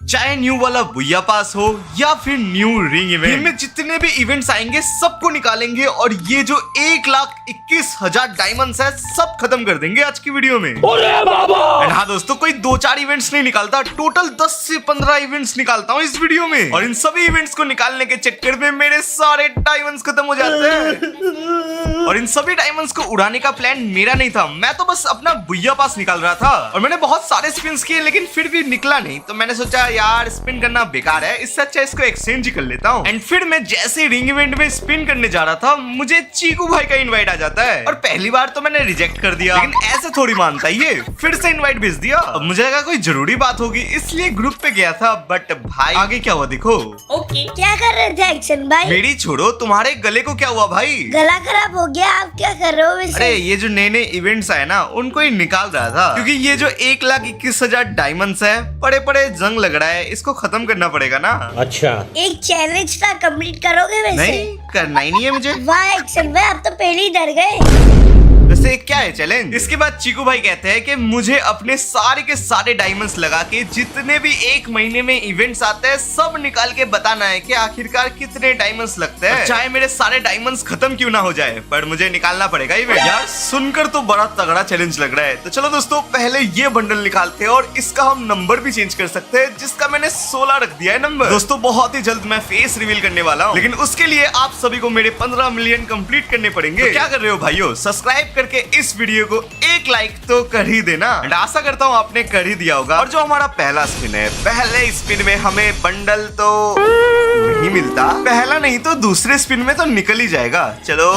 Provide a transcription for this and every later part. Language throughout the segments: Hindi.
चाहे न्यू वाला बुया पास हो या फिर न्यू रिंग इवेंट, इनमें जितने भी इवेंट्स आएंगे सबको निकालेंगे और ये जो 1,21,000 डायमंड्स है सब खत्म कर देंगे आज की वीडियो में। एंड हाँ दोस्तों, कोई 2-4 इवेंट्स नहीं निकालता, टोटल 10 से 15 इवेंट्स निकालता हूँ इस वीडियो में। और इन सभी इवेंट्स को निकालने के चक्कर में मेरे सारे डायमंड्स खत्म हो जाते हैं। और इन सभी डायमंड्स को उड़ाने का प्लान मेरा नहीं था, मैं तो बस अपना बुया पास निकाल रहा था। और मैंने बहुत सारे स्पिन्स किए लेकिन फिर भी निकला नहीं, तो मैंने सोचा यार स्पिन करना बेकार है, इससे अच्छा इसको एक्सचेंज ही कर लेता हूँ। एंड फिर मैं जैसे रिंग इवेंट में स्पिन करने जा रहा था, मुझे चीकू भाई का इनवाइट आ जाता है। और पहली बार तो मैंने रिजेक्ट कर दिया, लेकिन ऐसे थोड़ी मानता ये, फिर से इनवाइट भेज दिया। अब मुझे लगा कोई जरूरी बात होगी इसलिए ग्रुप पे गया था, बट भाई आगे क्या हुआ देखो। ओके, क्या कर रहे थे एक्शन भाई? मेरी छोड़ो, तुम्हारे गले को क्या हुआ भाई? गला खराब हो गया, आप क्या कर रहे हो वैसे? अरे ये जो नए नए इवेंट्स आए ना, उनको ही निकाल रहा था, क्योंकि ये जो 1,21,000 डायमंड्स है, पड़े पड़े जंग लग रहा है, इसको खत्म करना पड़ेगा ना। अच्छा, एक चैलेंज था, कंप्लीट करोगे वैसे? नहीं, करना ही नहीं है मुझे। वाह एक्शन भाई, आप तो पहले ही डर गए। वैसे क्या है चैलेंज? इसके बाद चीकू भाई कहते हैं कि मुझे अपने सारे के सारे डायमंड्स लगा के जितने भी 1 महीने में इवेंट्स आते हैं सब निकाल के बताना है कि आखिरकार कितने डायमंड्स लगते हैं, चाहे मेरे सारे डायमंड्स खत्म क्यों ना हो जाए, पर मुझे निकालना पड़ेगा इवेंट। यार सुनकर तो बड़ा तगड़ा चैलेंज लग रहा है। तो चलो दोस्तों, पहले ये बंडल निकालते हैं और इसका हम नंबर भी चेंज कर सकते हैं, जिसका मैंने 16 रख दिया है नंबर। दोस्तों बहुत ही जल्द मैं फेस रिवील करने वाला हूँ, लेकिन उसके लिए आप सभी को मेरे 15 मिलियन कंप्लीट करने पड़ेंगे। तो क्या कर रहे हो भाइयों, सब्सक्राइब करके इस वीडियो को एक लाइक तो कर ही देना। एंड आशा करता हूँ आपने कर ही दिया होगा। और जो हमारा पहला स्पिन है, पहले स्पिन में हमें बंडल तो नहीं मिलता, पहला नहीं तो दूसरे स्पिन में तो निकल ही जाएगा। चलो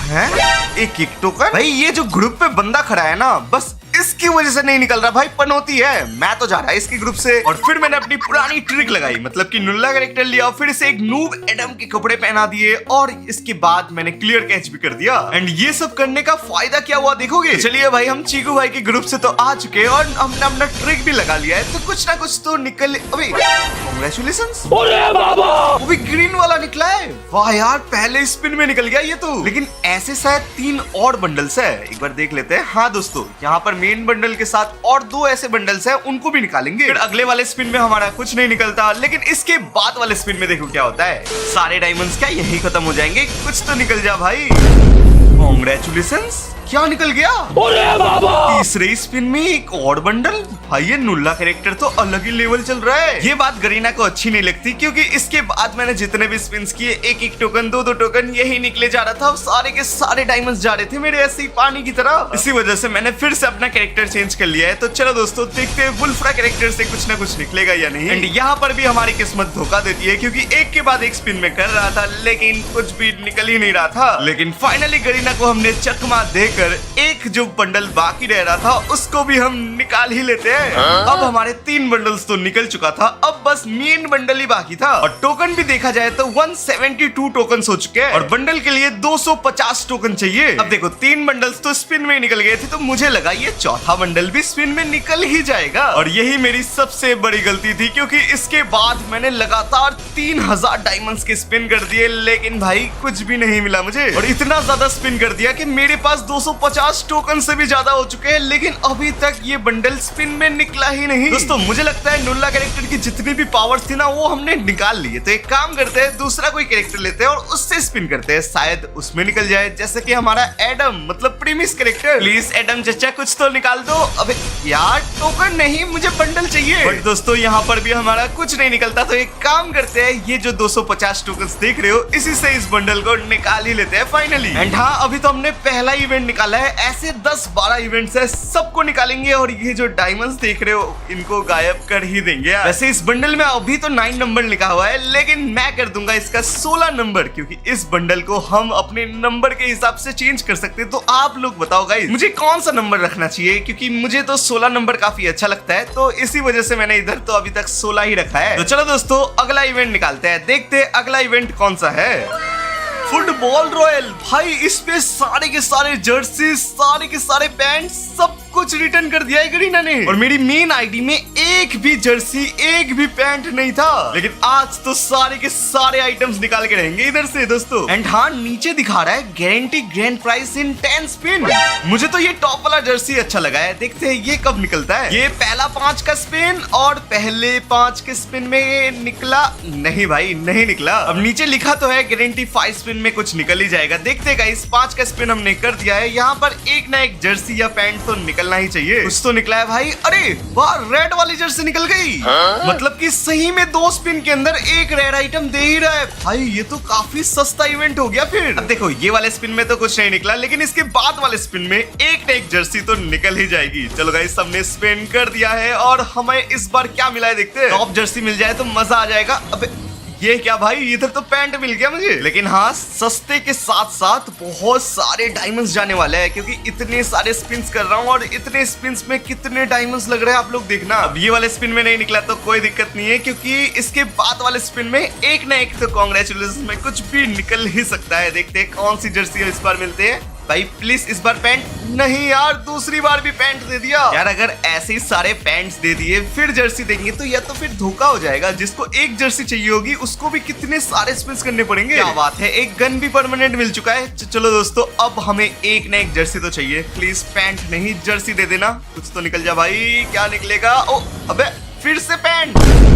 हैं, एक किक टोकन। भाई ये जो ग्रुप पे बंदा खड़ा है ना, बस इसकी वजह से नहीं निकल रहा भाई, पनौती है। मैं तो जा रहा है इसके ग्रुप से। और फिर मैंने अपनी पुरानी ट्रिक लगाई, मतलब कि नुल्ला कैरेक्टर लिया, फिर इसे एक नूब एडम के कपड़े पहना दिए और इसके बाद मैंने क्लियर कैच भी कर दिया। एंड ये सब करने का फायदा क्या हुआ देखोगे। चलिए भाई, हम चीकू भाई के ग्रुप से तो आ चुके हैं और हमने अपना ट्रिक भी लगा लिया है, तो कुछ ना कुछ तो निकल। अबे कांग्रेचुलेशंस, वो भी ग्रीन वाला निकला है। वाह यार, पहले स्पिन में निकल गया ये तो। लेकिन ऐसे शायद 3 और बंडल्स है, एक बार देख लेते हैं। हाँ दोस्तों, यहाँ पर मेन बंडल के साथ और 2 ऐसे बंडल्स हैं, उनको भी निकालेंगे। फिर अगले वाले स्पिन में हमारा कुछ नहीं निकलता, लेकिन इसके बाद वाले स्पिन में देखो क्या होता है। सारे डायमंड्स क्या यही खत्म हो जाएंगे? कुछ तो निकल जा भाई। कांग्रेचुलेशंस, क्या निकल गया? तीसरे स्पिन में एक और बंडल। भाई ये नुल्ला कैरेक्टर तो अलग ही लेवल चल रहा है। ये बात गरीना को अच्छी नहीं लगती, क्योंकि इसके बाद मैंने जितने भी स्पिन्स किए, एक एक टोकन 2-2 टोकन यही निकले जा रहा था। सारे के सारे डायमंड्स जा रहे थे मेरे ऐसे ही पानी की तरह। इसी वजह से मैंने फिर से अपना कैरेक्टर चेंज कर लिया है। तो चलो दोस्तों, देखते हैं वुल्फ्रा कैरेक्टर से कुछ ना कुछ निकलेगा या नहीं। एंड यहाँ पर भी हमारी किस्मत धोखा देती है, क्योंकि एक के बाद एक स्पिन में कर रहा था, लेकिन कुछ भी निकल ही नहीं रहा था। लेकिन फाइनली गरीना को हमने चकमा देकर एक जो बंडल बाकी रह रहा था उसको भी हम निकाल ही लेते हैं। अब हमारे 3 बंडल्स तो निकल चुका था, अब बस मेन बंडल ही बाकी था। और टोकन भी देखा जाए तो 172 टोकन हो चुके हैं और बंडल के लिए 250 टोकन चाहिए। अब देखो 3 बंडल्स तो स्पिन में निकल गए थे, तो मुझे लगा ये चौथा बंडल भी स्पिन में निकल ही जाएगा। और यही मेरी सबसे बड़ी गलती थी, क्योंकि इसके बाद मैंने लगातार 3000 डायमंड्स के स्पिन कर दिए, लेकिन भाई कुछ भी नहीं मिला मुझे। और इतना ज्यादा स्पिन कर दिया कि मेरे पास 250 टोकन से भी ज्यादा हो चुके हैं, लेकिन अभी तक ये बंडल स्पिन में निकला ही नहीं। दोस्तों मुझे लगता है नुल्ला कैरेक्टर की जितनी भी पावर्स थी ना, वो हमने निकाल लिए। तो एक काम करते हैं, दूसरा कोई कैरेक्टर लेते हैं और उससे स्पिन करते हैं, शायद उसमें निकल जाए। जैसे कि हमारा एडम, मतलब प्रीमिस कैरेक्टर। प्लीज एडम चचा कुछ तो निकाल दो। अबे यार टोकन नहीं, मुझे बंडल चाहिए। बट दोस्तों यहाँ पर भी हमारा कुछ नहीं निकलता, तो एक काम करते हैं, ये जो 250 टोकन देख रहे हो, इसी से इस बंडल को निकाल ही लेते हैं फाइनली। एंड हाँ, अभी तो हमने पहला इवेंट निकाला है, ऐसे 10-12 इवेंट्स है, सबको निकालेंगे और ये जो डायमंड्स देख रहे हो इनको गायब कर ही देंगे यार। वैसे इस बंडल में अभी तो 9 नंबर लिखा हुआ है, लेकिन मैं कर दूंगा इसका 16 नंबर, क्योंकि इस बंडल को हम अपने नंबर के हिसाब से चेंज कर सकते हैं। तो आप लोग बताओ गाइस, मुझे कौन सा नंबर रखना चाहिए? क्योंकि मुझे तो 16 नंबर काफी अच्छा लगता है, तो इसी वजह से मैंने इधर तो अभी तक 16 ही रखा है। तो चलो दोस्तों, अगला इवेंट निकालते हैं, देखते हैं अगला इवेंट कौन सा है। Football royal. भाई इस पे सारे के सारे जर्सी, सारे के सारे पैंट, सब कुछ रिटर्न कर दिया है गरीना ने। और मेरी मेन आईडी में एक भी जर्सी, एक भी पैंट नहीं था, लेकिन आज तो सारे के सारे आइटम्स निकाल के रहेंगे इधर से दोस्तों। एंड हाँ, नीचे दिखा रहा है guarantee grand price in 10 spin. मुझे तो ये टॉप वाला जर्सी अच्छा लगा है, देखते हैं ये कब निकलता है। ये पहला 5 का स्पिन, और पहले 5 के स्पिन में ये निकला नहीं भाई, नहीं निकला। अब नीचे लिखा तो है गारंटी 5 स्पिन में कुछ निकल ही जाएगा। देखते हैं गाइस, 5 का स्पिन हमने कर दिया है। यहाँ पर एक ना एक जर्सी या पैंट तो निकलना ही चाहिए। कुछ तो निकला है भाई। अरे वाह, रेड वाली जर्सी निकल गई। मतलब कि सही में 2 स्पिन के अंदर एक रेड आइटम दे ही रहा है भाई। ये तो काफी सस्ता इवेंट हो गया फिर। अब देखो, ये वाले स्पिन में तो कुछ नहीं निकला, लेकिन इसके बाद वाले स्पिन में एक ना एक जर्सी तो निकल ही जाएगी। चलो गाइस, हमने स्पिन कर दिया है और हमें इस बार क्या मिला है देखते हैं। टॉप जर्सी मिल जाए तो मजा आ जाएगा। अबे ये क्या भाई, इधर तो पैंट मिल गया मुझे। लेकिन हाँ, सस्ते के साथ साथ बहुत सारे डायमंड्स जाने वाले हैं, क्योंकि इतने सारे स्पिन्स कर रहा हूँ और इतने स्पिन्स में कितने डायमंड्स लग रहे हैं आप लोग देखना। अब ये वाले स्पिन में नहीं निकला तो कोई दिक्कत नहीं है, क्योंकि इसके बाद वाले स्पिन में एक ना एक तो कांग्रेचुलेशन में कुछ भी निकल ही सकता है। देखते हैं कौन सी जर्सी इस बार मिलते हैं। भाई प्लीज इस बार पैंट नहीं यार, दूसरी बार भी पैंट दे दिया यार। अगर ऐसे ही सारे पैंट्स दे दिए फिर जर्सी देंगे तो या तो फिर धोखा हो जाएगा। जिसको एक जर्सी चाहिए होगी उसको भी कितने सारे स्पिन्स करने पड़ेंगे। क्या बात है, एक गन भी परमानेंट मिल चुका है। चलो दोस्तों, अब हमें एक ना एक जर्सी तो चाहिए। प्लीज पैंट नहीं, जर्सी दे देना। कुछ तो निकल जा भाई, क्या निकलेगा। ओ अबे, फिर से पैंट।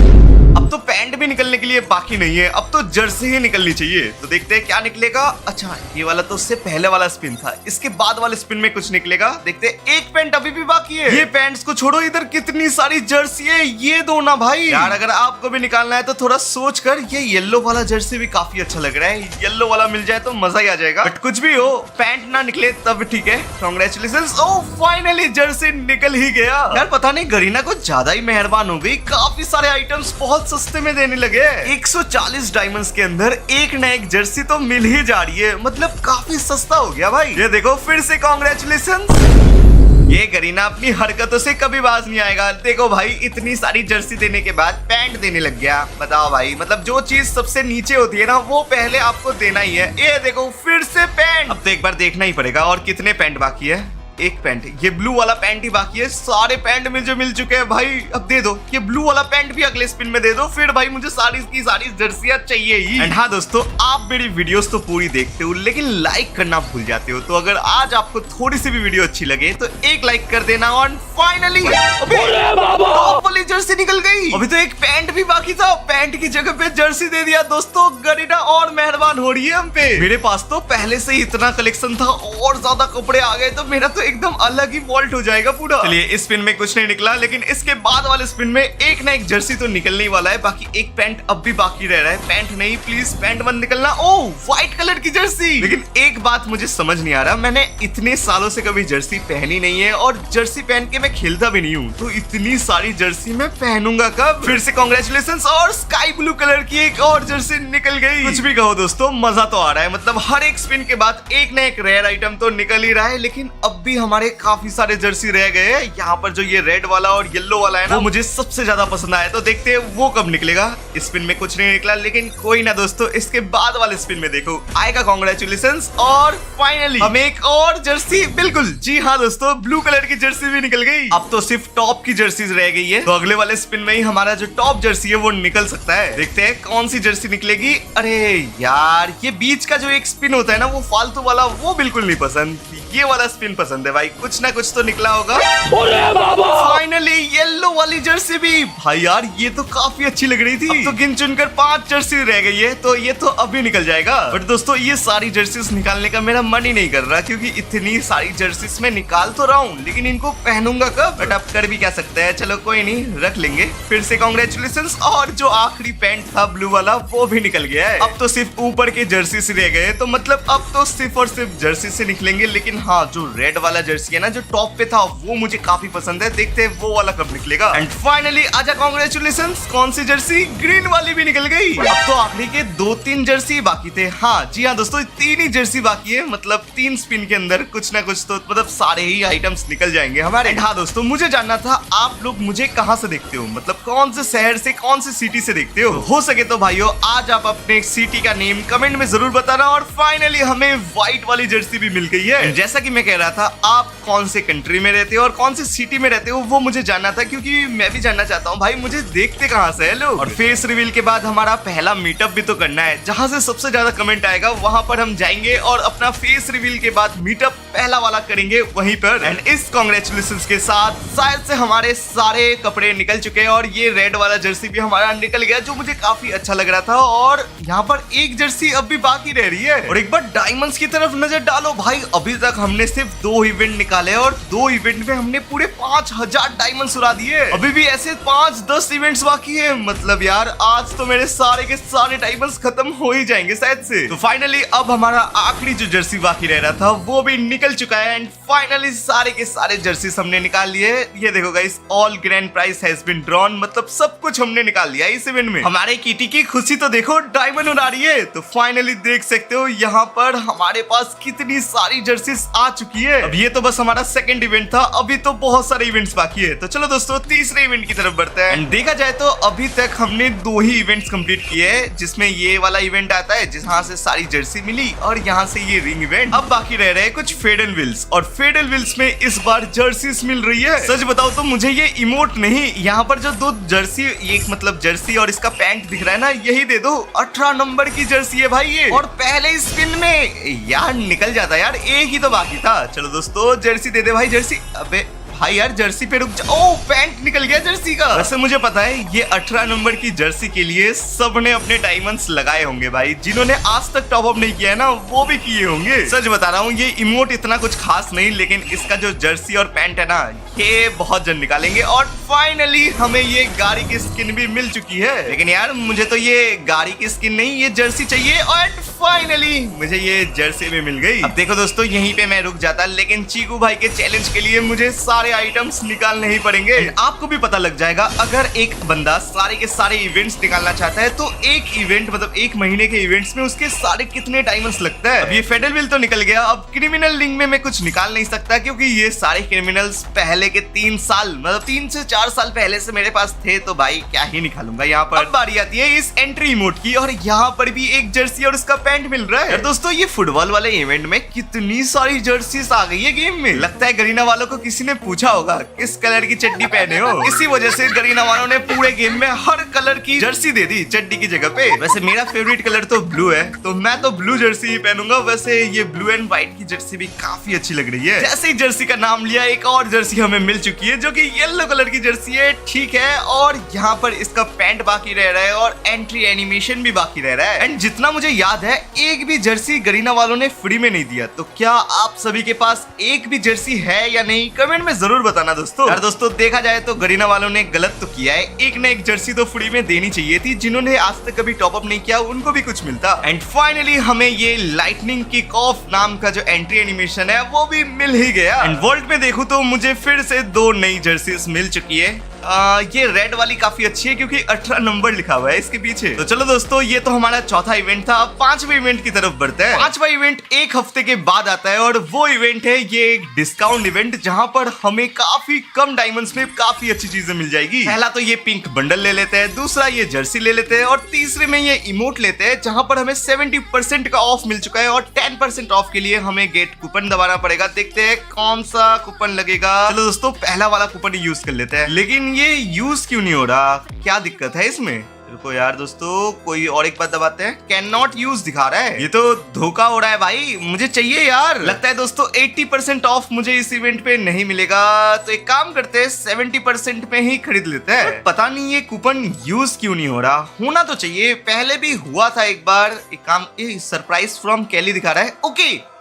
अब तो पैंट भी निकलने के लिए बाकी नहीं है, अब तो जर्सी ही निकलनी चाहिए। तो देखते हैं क्या निकलेगा। अच्छा, ये वाला तो उससे पहले वाला स्पिन था, इसके बाद वाले स्पिन में कुछ निकलेगा। देखते हैं, एक पैंट अभी भी बाकी है। ये पैंट्स को छोड़ो, इधर कितनी सारी जर्सी है, ये दो ना भाई। यार अगर आपको भी निकालना है तो थोड़ा सोच कर। ये येलो वाला जर्सी भी काफी अच्छा लग रहा है, येलो वाला मिल जाए तो मजा ही आ जाएगा। बट कुछ भी हो, पैंट ना निकले तब ठीक है। कांग्रेचुलेशंस, ओह फाइनली जर्सी निकल ही गया। यार पता नहीं, गरीना कुछ ज्यादा ही मेहरबान हो गई, काफी सारे आइटम्स बहुत सस्ते में देने लगे। 140 डायमंड्स के अंदर एक ना एक जर्सी तो मिल ही जा रही है, मतलब काफी सस्ता हो गया भाई। ये देखो, फिर से कांग्रेचुलेशंस। ये गरीना अपनी हरकतों से कभी बाज नहीं आएगा। देखो भाई, इतनी सारी जर्सी देने के बाद पैंट देने लग गया। बताओ भाई, मतलब जो चीज सबसे नीचे होती है ना, वो पहले आपको देना ही है। ये देखो, फिर से पैंट। अब तो एक बार देखना ही पड़ेगा। और कितने पैंट बाकी है? एक पैंट, ये ब्लू वाला पैंट ही बाकी है। सारे पैंट मुझे मिल चुके हैं भाई। अब दे दो ये ब्लू वाला पैंट भी, अगले स्पिन में दे दो। फिर भाई मुझे सारी की सारी जर्सियां चाहिए ही। एंड हाँ दोस्तों, आप मेरी वीडियोस तो पूरी देखते हो, लेकिन लाइक करना भूल जाते हो। तो अगर आज आपको थोड़ी सी भी वीडियो अच्छी लगे तो एक लाइक कर देना। और फाइनली टॉप वाली जर्सी निकल गई। अभी तो एक पैंट भी बाकी था, पैंट की जगह पे जर्सी दे दिया। दोस्तों, गरीना और मेहरबान हो रही है हम पे। मेरे पास तो पहले से ही इतना कलेक्शन था, और ज्यादा कपड़े आ गए तो मेरा तो एकदम अलग ही वॉल्ट हो जाएगा पूरा। चलिए, इस स्पिन में कुछ नहीं निकला, लेकिन इसके बाद वाले स्पिन में एक ना एक जर्सी तो निकलने वाला है। बाकी एक पैंट अब भी बाकी रह रहा है। पैंट नहीं, प्लीज पैंट मत निकलना। ओह, व्हाइट कलर की जर्सी। लेकिन एक बात मुझे समझ नहीं आ रहा, मैंने इतने सालों से कभी जर्सी पहनी नहीं है, और जर्सी पहन के मैं खेलता भी नहीं हूँ, तो इतनी सारी जर्सी मैं पहनूंगा कब। फिर से कांग्रेचुलेशंस, और स्काई ब्लू कलर की एक और जर्सी निकल गई। कुछ भी कहो दोस्तों, मजा तो आ रहा है। मतलब हर एक स्पिन के बाद एक ना एक रेयर आइटम तो निकल ही रहा है। लेकिन अब भी हमारे काफी सारे जर्सी रह गए हैं। यहाँ पर जो ये रेड वाला और येलो वाला है ना, वो मुझे सबसे ज्यादा पसंद आया। तो देखते हैं वो कब निकलेगा। इस स्पिन में कुछ नहीं निकला, लेकिन कोई ना दोस्तों, इसके बाद वाले स्पिन में देखो आएगा। कांग्रेचुलेशंस, और फाइनली हमें एक और जर्सी, बिल्कुल जी हाँ दोस्तों, ब्लू कलर की जर्सी भी निकल गई। अब तो सिर्फ टॉप की जर्सीज रह गई है, तो अगले वाले स्पिन में ही हमारा जो टॉप जर्सी है वो निकल सकता है। देखते हैं कौन सी जर्सी निकलेगी। अरे यार, ये बीच का जो एक स्पिन होता है ना, वो फालतू वाला, वो बिल्कुल नहीं पसंद। ये वाला स्पिन पसंद है भाई। कुछ ना कुछ तो निकला होगा। फाइनली येलो वाली जर्सी भी। भाई यार, ये तो काफी अच्छी लग रही थी। अब तो गिन चुनकर 5 जर्सी रह गई है, तो ये तो अभी निकल जाएगा। बट दोस्तों, ये सारी जर्सीज निकालने का मेरा मन ही नहीं कर रहा, क्योंकि इतनी सारी जर्सीज में निकाल तो रहा हूँ, लेकिन इनको पहनूंगा कब। बट अब कर भी क्या सकते हैं, चलो कोई नहीं, रख लेंगे। फिर से कांग्रेचुलेशंस, और जो आखिरी पैंट था ब्लू वाला, वो भी निकल गया है। अब तो सिर्फ ऊपर के जर्सी से रह गए, तो मतलब अब तो सिर्फ और सिर्फ जर्सी से निकलेंगे। लेकिन हाँ, जो रेड वाला जर्सी है ना, जो टॉप पे था, वो मुझे काफी पसंद है। देखते हैं वो वाला कब निकलेगा। एंड फाइनली आजा कांग्रेचुलेशंस, कौन सी जर्सी? ग्रीन वाली भी निकल गई। अब तो आखिरी के 2-3 जर्सी बाकी थे। हाँ जी हाँ दोस्तों, 3 ही जर्सी बाकी है। मतलब 3 स्पिन के अंदर कुछ ना कुछ तो मतलब सारे ही आइटम्स निकल जाएंगे हमारे। हाँ दोस्तों, मुझे जानना था आप लोग मुझे कहाँ से देखते हो, मतलब कौन से शहर से, कौन सी सिटी से देखते हो सके तो भाइयों आज आप अपने सिटी का नेम कमेंट में जरूर बताना। और फाइनली हमें व्हाइट वाली जर्सी भी मिल गई है। जैसे जैसा कि मैं कह रहा था, आप कौन से कंट्री में रहते हो और कौन से सिटी में रहते हो वो मुझे जानना था, क्योंकि मैं भी जानना चाहता हूँ भाई मुझे देखते कहाँ से है लोग। और फेस रिवील के बाद हमारा पहला मीटअप भी तो करना है, जहाँ से सबसे ज्यादा कमेंट आएगा वहां पर हम जाएंगे और अपना फेस रिवील के बाद मीटअप पहला वाला करेंगे वहीं पर। एंड इस कांग्रेचुलेशंस के साथ शायद से हमारे सारे कपड़े निकल चुके हैं और ये रेड वाला जर्सी भी हमारा निकल गया, जो मुझे काफी अच्छा लग रहा था। और यहाँ पर एक जर्सी अब भी बाकी रह रही है। और एक बार डायमंड्स की तरफ नजर डालो भाई, अभी तक हमने सिर्फ 2 इवेंट निकाले और 2 इवेंट में हमने पूरे 5000 डायमंड्स उड़ा दिए। अभी भी ऐसे 5-10 इवेंट्स बाकी है। मतलब यार आज तो मेरे सारे के सारे डायमंड्स खत्म हो ही जाएंगे शायद से। तो फाइनली अब हमारा आखिरी जो जर्सी बाकी रह रहा था वो भी निकल चुका है। एंड फाइनली सारे के सारे जर्सीज हमने निकाल लिए। ये देखो guys, all grand prize has been drawn, मतलब सब कुछ हमने निकाल लिया इस इवेंट में। हमारे किटी की खुशी तो देखो, डायमंड उड़ा रही है। तो फाइनली देख सकते हो यहाँ पर हमारे पास कितनी सारी जर्सीज आ चुकी है। अब ये तो बस हमारा सेकंड इवेंट था, अभी तो बहुत सारे इवेंट्स बाकी है। तो चलो दोस्तों तीसरे इवेंट की तरफ बढ़ते हैं। देखा जाए तो अभी तक हमने 2 ही इवेंट्स कंप्लीट किए हैं, जिसमें ये वाला इवेंट आता है जहाँ से सारी जर्सी मिली और यहाँ से ये रिंग इवेंट। अब बाकी रह रहे हैं कुछ फेडल व्हील्स, और फेडल व्हील्स में इस बार जर्सीज मिल रही है। सच बताओ तो मुझे ये इमोट नहीं, यहाँ पर जो 2 जर्सी, एक मतलब जर्सी और इसका पैंट दिख रहा है ना, यही दे दो। 18 नंबर की जर्सी है भाई ये, और पहले स्पिन में यार निकल जाता यार, एक ही तो बाकी था। चलो दोस्तों जर्सी दे दे भाई, जर्सी। अबे भाई यार जर्सी पे रुक जा। ओ पैंट निकल गया जर्सी का। वैसे मुझे पता है ये 18 नंबर की जर्सी के लिए सबने अपने डायमंड्स लगाए होंगे भाई, जिन्होंने आज तक टॉप अप नहीं किया है ना वो भी किए होंगे। सच बता रहा हूँ, ये इमोट इतना कुछ खास नहीं, लेकिन इसका जो जर्सी और पैंट है ना ये बहुत जन निकालेंगे। और फाइनली हमें ये गाड़ी की स्किन भी मिल चुकी है। लेकिन यार मुझे तो ये गाड़ी की स्किन नहीं, ये जर्सी चाहिए। और फाइनली मुझे ये जर्सी भी मिल गई। अब देखो दोस्तों यहीं पे मैं रुक जाता, लेकिन चीकू भाई के चैलेंज के लिए मुझे सारे आइटम्स निकालने ही पड़ेंगे। आपको भी पता लग जाएगा, अगर एक बंदा सारे के सारे इवेंट्स निकालना चाहता है तो एक इवेंट मतलब 1 महीने के इवेंट्स में उसके सारे कितने डायमंड्स लगता है। अब ये फेडरल व्हील तो निकल गया, अब क्रिमिनल लिंक में मैं कुछ निकाल नहीं सकता, क्योंकि ये सारे क्रिमिनल्स पहले के 3 साल मतलब 3 से 4 साल पहले से मेरे पास थे, तो भाई क्या ही निकालूंगा यहाँ पर। अब बारी आती है इस एंट्री इमोट की, और यहाँ पर भी एक जर्सी और उसका पैंट मिल रहा है। दोस्तों ये फुटबॉल वाले इवेंट में कितनी सारी जर्सीज आ गई है गेम में। लगता है गरीना वालों को किसी ने पूछा होगा किस कलर की चड्डी पहने हो, इसी वजह से गरीना वालों ने पूरे गेम में हर कलर की जर्सी दे दी चड्डी की जगह पे। वैसे मेरा फेवरेट कलर तो ब्लू है, तो मैं तो ब्लू जर्सी ही पहनूंगा। वैसे ये ब्लू एंड व्हाइट की जर्सी भी काफी अच्छी लग रही है। जैसे ही जर्सी का नाम लिया, एक और जर्सी हमें मिल चुकी है जो कि येलो कलर की जर्सी है, ठीक है। और यहाँ पर इसका पैंट बाकी रह रहा है और एंट्री एनिमेशन भी बाकी रह रहा है। एंड जितना मुझे याद है एक भी जर्सी गरीना वालों ने फ्री में नहीं दिया। तो क्या आप सभी के पास एक भी जर्सी है या नहीं, कमेंट में जरूर बताना दोस्तों। यार दोस्तों देखा जाए तो गरीना वालों ने गलत तो किया है, एक ना एक जर्सी तो फ्री में देनी चाहिए थी। जिन्होंने आज तक कभी टॉप अप नहीं किया उनको भी कुछ मिलता। एंड फाइनली हमें ये लाइटनिंग किक ऑफ नाम का जो एंट्री एनिमेशन है वो भी मिल ही गया। एंड वर्ल्ड में देखूं तो मुझे फिर से 2 नई जर्सीज मिल चुकी है। ये रेड वाली काफी अच्छी है क्योंकि 18 नंबर लिखा हुआ है इसके पीछे। तो चलो दोस्तों ये तो हमारा चौथा इवेंट था। अब 5वें इवेंट की तरफ बढ़ते हैं। 5वां इवेंट 1 हफ्ते के बाद आता है और वो इवेंट है ये एक डिस्काउंट इवेंट, जहां पर हमें काफी कम डायमंड्स में काफी अच्छी चीजें मिल जाएगी। पहला तो ये पिंक बंडल ले लेते हैं, दूसरा ये जर्सी ले लेते हैं, और तीसरे में ये इमोट लेते हैं जहां पर हमें 70% का ऑफ मिल चुका है। और 10% ऑफ के लिए हमें गेट कूपन दबाना पड़ेगा। देखते हैं कौन सा कूपन लगेगा। चलो दोस्तों पहला वाला कूपन यूज कर लेते हैं। लेकिन ये यूज क्यों नहीं हो रहा, क्या दिक्कत है इसमें? रुको यार दोस्तों, कोई और एक बार दबाते हैं। कैन नॉट यूज दिखा रहा है, ये तो धोखा हो रहा है भाई, मुझे चाहिए यार। लगता है दोस्तों 80% ऑफ मुझे इस इवेंट पे नहीं मिलेगा, तो एक काम करते हैं 70% पे ही खरीद लेते हैं। पता नहीं ये कूपन यूज क्यों नहीं हो रहा, होना तो चाहिए, पहले भी हुआ था एक बार। एक काम, सरप्राइज फ्रॉम कैली दिखा रहा है। ओके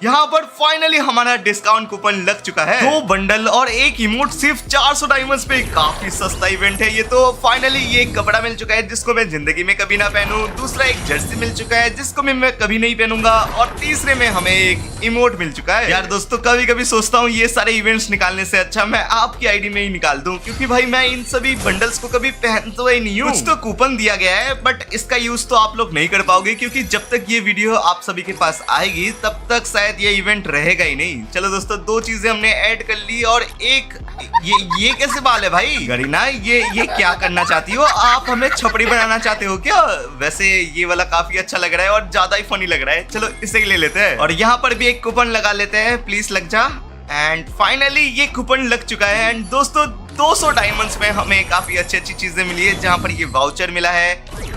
यहाँ पर फाइनली हमारा डिस्काउंट कूपन लग चुका है। 2 बंडल और एक इमोट सिर्फ 400 डायमंड्स पे, काफी सस्ता इवेंट है ये तो। फाइनली ये कपड़ा मिल चुका है जिसको मैं जिंदगी में कभी ना पहनूं, दूसरा एक जर्सी मिल चुका है जिसको मैं कभी नहीं पहनूंगा, और तीसरे में हमें एक इमोट मिल चुका है। यार दोस्तों कभी कभी सोचता हूँ ये सारे इवेंट्स निकालने से अच्छा मैं आपकी आईडी में ही निकाल दूं, क्योंकि भाई मैं इन सभी बंडल्स को कभी पहनता ही नहीं हूँ। कुछ तो कूपन दिया गया है बट इसका यूज तो आप लोग नहीं कर पाओगे, क्योंकि जब तक ये वीडियो आप सभी के पास आएगी तब तक शायद शायद ये इवेंट रहेगा ही नहीं। चलो दोस्तों, 2 चीजें हमने ऐड कर ली और एक ये कैसे बाल है भाई? गरीना, ये क्या करना चाहती हो आप? हमें छपड़ी बनाना चाहते हो क्या? वैसे ये वाला काफी अच्छा लग रहा है और ज्यादा ही फनी लग रहा है। चलो इसे ले लेते हैं और यहाँ पर भी एक कूपन लगा लेते हैं, प्लीज लग जा। एंड फाइनली ये कूपन लग चुका है। एंड दोस्तों 200 डायमंड्स में हमें काफी अच्छी चीजें मिली है, जहाँ पर ये वाउचर मिला है।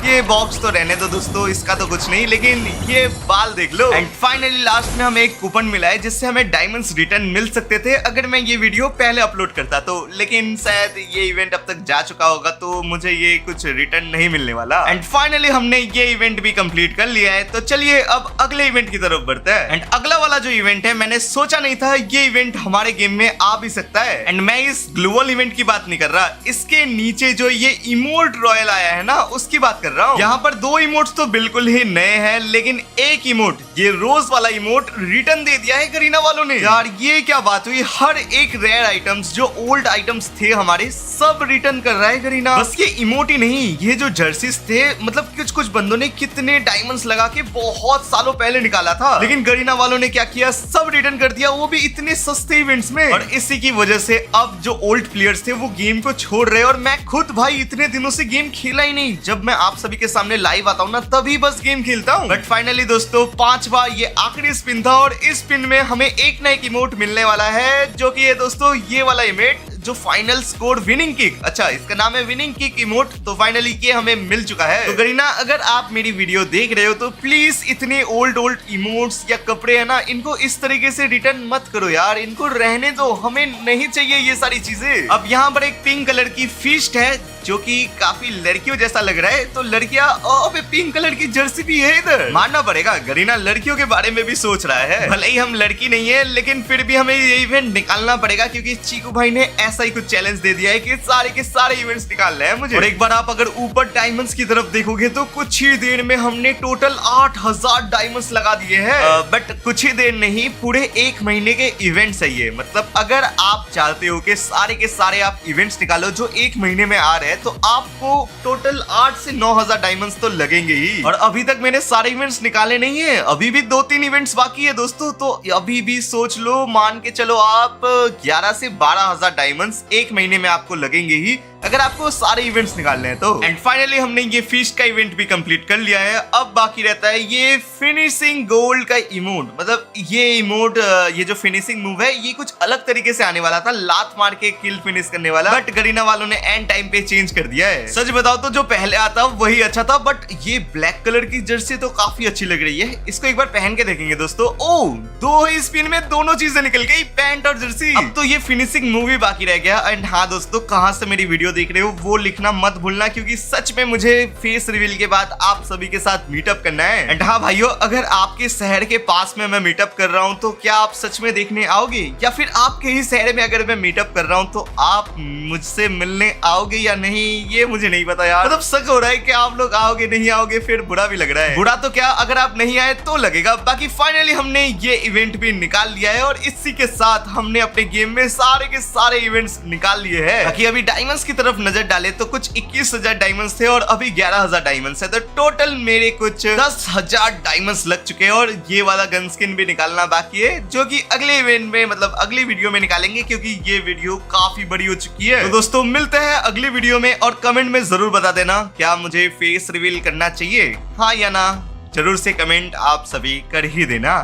ये बॉक्स तो रहने दो दोस्तों, इसका तो कुछ नहीं, लेकिन ये बाल देख लो। एंड फाइनली लास्ट में हमें एक कूपन मिला है जिससे हमें डायमंड्स रिटर्न मिल सकते थे अगर मैं ये वीडियो पहले अपलोड करता तो, लेकिन शायद ये इवेंट अब तक जा चुका होगा तो मुझे ये कुछ रिटर्न नहीं मिलने वाला। एंड फाइनली हमने ये इवेंट भी कंप्लीट कर लिया है, तो चलिए अब अगले इवेंट की तरफ बढ़ते हैं। एंड अगला वाला जो इवेंट है, मैंने सोचा नहीं था ये इवेंट हमारे गेम में आ भी सकता है। एंड मैं इस ग्लोबल इवेंट की बात नहीं कर रहा, इसके नीचे जो ये इमोट रॉयल आया है ना, उसकी बात कर रहा हूँ। यहाँ पर 2 इमोट्स तो बिल्कुल ही नए हैं, लेकिन एक इमोट, ये रोज वाला इमोट रिटर्न दे दिया है गरीना वालों ने। यार ये क्या बात हुई, हर एक रेयर आइटम्स जो ओल्ड आइटम्स थे हमारे, सब रिटर्न कर रहा है गरीना। बस ये इमोट ही नहीं, ये जो जर्सीज थे, मतलब कुछ बंदों ने कितने डायमंड्स लगा के बहुत सालों पहले निकाला था, लेकिन गरीना वालों ने क्या किया, सब रिटर्न कर दिया, वो भी इतने सस्ते इवेंट्स में। और इसी की वजह से अब जो ओल्ड प्लेयर्स थे वो गेम को छोड़ रहे हैं, और मैं खुद भाई इतने दिनों से गेम खेला ही नहीं। जब मैं आप सभी के सामने लाइव आता हूँ ना, तभी बस गेम खेलता हूँ। बट फाइनली दोस्तों 5वां ये आखिरी स्पिन था, और इस स्पिन में हमें एक ना एक इमोट मिलने वाला है, जो कि ये दोस्तों ये वाला इमोट जो फाइनल स्कोर विनिंग किक, अच्छा इसका नाम है विनिंग किक इमोट। तो फाइनली ये हमें मिल चुका है। तो गरीना, अगर आप मेरी वीडियो देख रहे हो तो प्लीज इतने ओल्ड इमोट्स या कपड़े है ना, इनको इस तरीके से रिटर्न मत करो यार, इनको रहने दो, हमें नहीं चाहिए ये सारी चीजें। अब यहाँ पर एक पिंक कलर की फिस्ट है जो कि काफी लड़कियों जैसा लग रहा है, तो लड़कियां, अबे पिंक कलर की जर्सी भी है इधर। मानना पड़ेगा गरीना लड़कियों के बारे में भी सोच रहा है, भले ही हम लड़की नहीं है, लेकिन फिर भी हमें ये इवेंट निकालना पड़ेगा, क्योंकि चीकू भाई ने ऐसा ही कुछ चैलेंज दे दिया है कि सारे के सारे इवेंट्स निकालने हैं मुझे। और एक बार आप अगर ऊपर डायमंड्स की तरफ देखोगे तो कुछ ही देर में हमने टोटल 8000 डायमंड्स लगा दिए हैं। बट कुछ ही देर नहीं, पूरे 1 महीने के इवेंट्स है ये। मतलब अगर आप चाहते हो कि सारे के सारे आप इवेंट्स निकालो जो 1 महीने में आ रहे हैं, तो आपको टोटल 8 से 9000 डायमंड्स तो लगेंगे ही। और अभी तक मैंने सारे इवेंट्स निकाले नहीं है, अभी भी 2-3 इवेंट्स बाकी है दोस्तों। तो अभी भी सोच लो, मान के चलो आप 11 से 12000 डायमंड्स 1 महीने में आपको लगेंगे ही, अगर आपको सारे इवेंट्स निकालने हैं तो। एंड फाइनली हमने ये फिश का इवेंट भी कंप्लीट कर लिया है। अब बाकी रहता है ये फिनिशिंग गोल्ड का इमोट। मतलब ये इमोट, ये जो फिनिशिंग मूव है, ये कुछ अलग तरीके से आने वाला था, लात मार के किल फिनिश करने वाला, बट गरीना वालों ने एंड टाइम पे चेंज कर दिया है। सच बताओ तो जो पहले आता वही अच्छा था, बट ये ब्लैक कलर की जर्सी तो काफी अच्छी लग रही है। इसको एक बार पहन के देखेंगे दोस्तों। ओ, 2 ही स्पिन में दोनों चीजें निकल गई, पैंट और जर्सी। अब तो ये फिनिशिंग मूव ही बाकी रह गया। एंड हाँ दोस्तों, कहां से मेरी वीडियो देख रहे हो वो लिखना मत भूलना, क्योंकि सच में मुझे फेस रिवील के बाद आप सभी के साथ मीटअप करना है। एंड हाँ भाइयों, अगर आपके शहर के पास में मैं मीटअप कर रहा हूँ तो क्या आप सच में देखने आओगे, या फिर आपके ही शहर में अगर मैं मीटअप कर रहा हूँ तो आप मुझसे मिलने आओगे या नहीं, ये मुझे नहीं पता यार। मतलब शक हो रहा है कि आप लोग आओगे नहीं आओगे, फिर बुरा भी लग रहा है। बुरा तो क्या, अगर आप नहीं आए तो लगेगा। बाकी फाइनली हमने ये इवेंट भी निकाल लिया है, और इसी के साथ हमने अपने गेम में सारे के सारे इवेंट्स निकाल लिए हैं। बाकी अभी डायमंड्स की तरफ नजर डाले तो कुछ 21000 डायमंड्स थे और अभी 11000 डायमंड्स है, तो टोटल मेरे कुछ 10000 डायमंड्स लग चुके हैं। और ये वाला गन स्किन भी निकालना बाकी है, जो कि अगले इवेंट में, मतलब अगली वीडियो में निकालेंगे, क्योंकि ये वीडियो काफी बड़ी हो चुकी है। तो दोस्तों मिलते हैं अगली वीडियो में, और कमेंट में जरूर बता देना क्या मुझे फेस रिवील करना चाहिए, हाँ या ना। जरूर से कमेंट आप सभी कर ही देना।